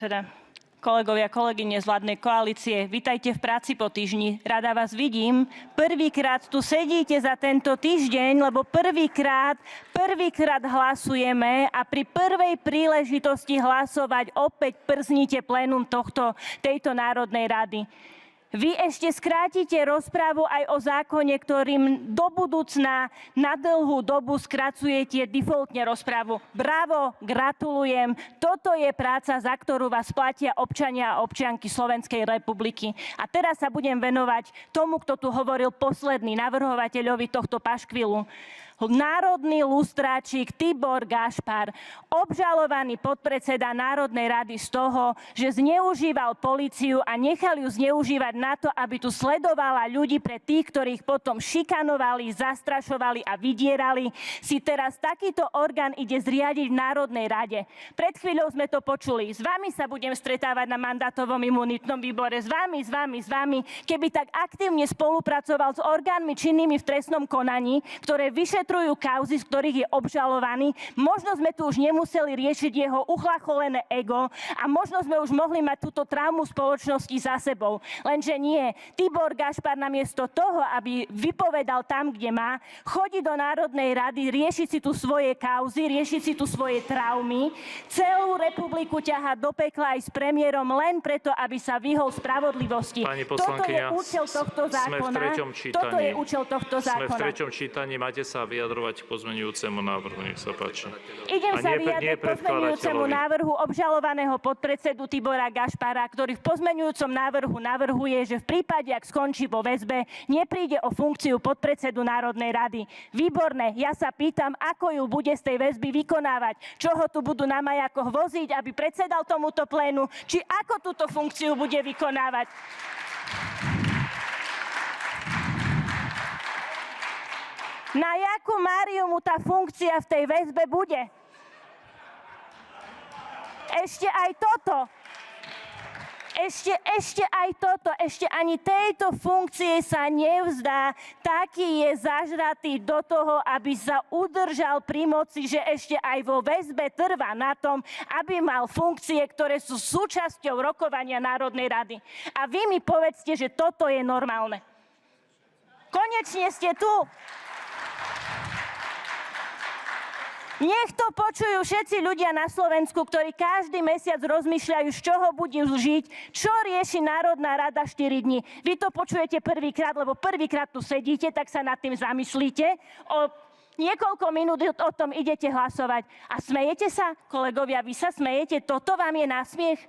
Teda kolegovia, kolegyne z vládnej koalície, vitajte v práci po týždni. Rada vás vidím. Prvýkrát tu sedíte za tento týždeň, lebo prvýkrát hlasujeme a pri prvej príležitosti hlasovať opäť przníte plénum tejto Národnej rady. Vy ešte skrátite rozprávu aj o zákone, ktorým do budúcna na dlhú dobu skracujete defaultne rozprávu. Bravo, gratulujem. Toto je práca, za ktorú vás platia občania a občianky Slovenskej republiky. A teraz sa budem venovať tomu, kto tu hovoril posledný, navrhovateľovi tohto paškvilu. Národný lustráčik Tibor Gašpar, obžalovaný podpredseda Národnej rady z toho, že zneužíval políciu a nechal ju zneužívať na to, aby tu sledovala ľudí pre tých, ktorých potom šikanovali, zastrašovali a vydierali, si teraz takýto orgán ide zriadiť v Národnej rade. Pred chvíľou sme to počuli. S vami sa budem stretávať na mandátovom imunitnom výbore. S vami. Keby tak aktívne spolupracoval s orgánmi činnými v trestnom konaní, ktoré vyšetrujú kauzy, z ktorých je obžalovaný, možno sme tu už nemuseli riešiť jeho uchlacholené ego a možno sme už mohli mať túto traumu spoločnosti za sebou. Lenže nie. Tibor Gašpar namiesto toho, aby vypovedal tam, kde má, chodí do Národnej rady riešiť si tu svoje kauzy, riešiť si tu svoje traumy. Celú republiku ťahá do pekla aj s premiérom len preto, aby sa vyhol spravodlivosti. Pani poslankyňa, Toto je účel tohto zákona. sme v treťom čítaní. Toto je účel tohto zákona. Sme v treťom čítaní. Máte sa vyjadrovať k pozmeňujúcemu návrhu. Nech sa páči. Idem sa vyjadriť k pozmeňujúcemu návrhu obžalovaného podpredsedu Tibora Gašpara, ktorý v pozmeňujúcom návrhu navrhuje, že v prípade, ak skončí vo väzbe, nepríde o funkciu podpredsedu Národnej rady. Výborné. Ja sa pýtam, ako ju bude z tej väzby vykonávať. Čo ho tu budú na majakoch voziť, aby predsedal tomuto plénu, či ako túto funkciu bude vykonávať. Na jakú Máriu mu tá funkcia v tej väzbe bude? Ešte aj toto. Ešte ani tejto funkcie sa nevzdá. Taký je zažratý do toho, aby sa udržal pri moci, že ešte aj vo väzbe trvá na tom, aby mal funkcie, ktoré sú súčasťou rokovania Národnej rady. A vy mi povedzte, že toto je normálne. Konečne ste tu. Nech to počujú všetci ľudia na Slovensku, ktorí každý mesiac rozmýšľajú, z čoho budú žiť, čo rieši Národná rada 4 dní. Vy to počujete prvýkrát, lebo prvýkrát tu sedíte, tak sa nad tým zamyslíte. O niekoľko minút o tom idete hlasovať. A smejete sa, kolegovia, vy sa smejete? Toto vám je na smiech?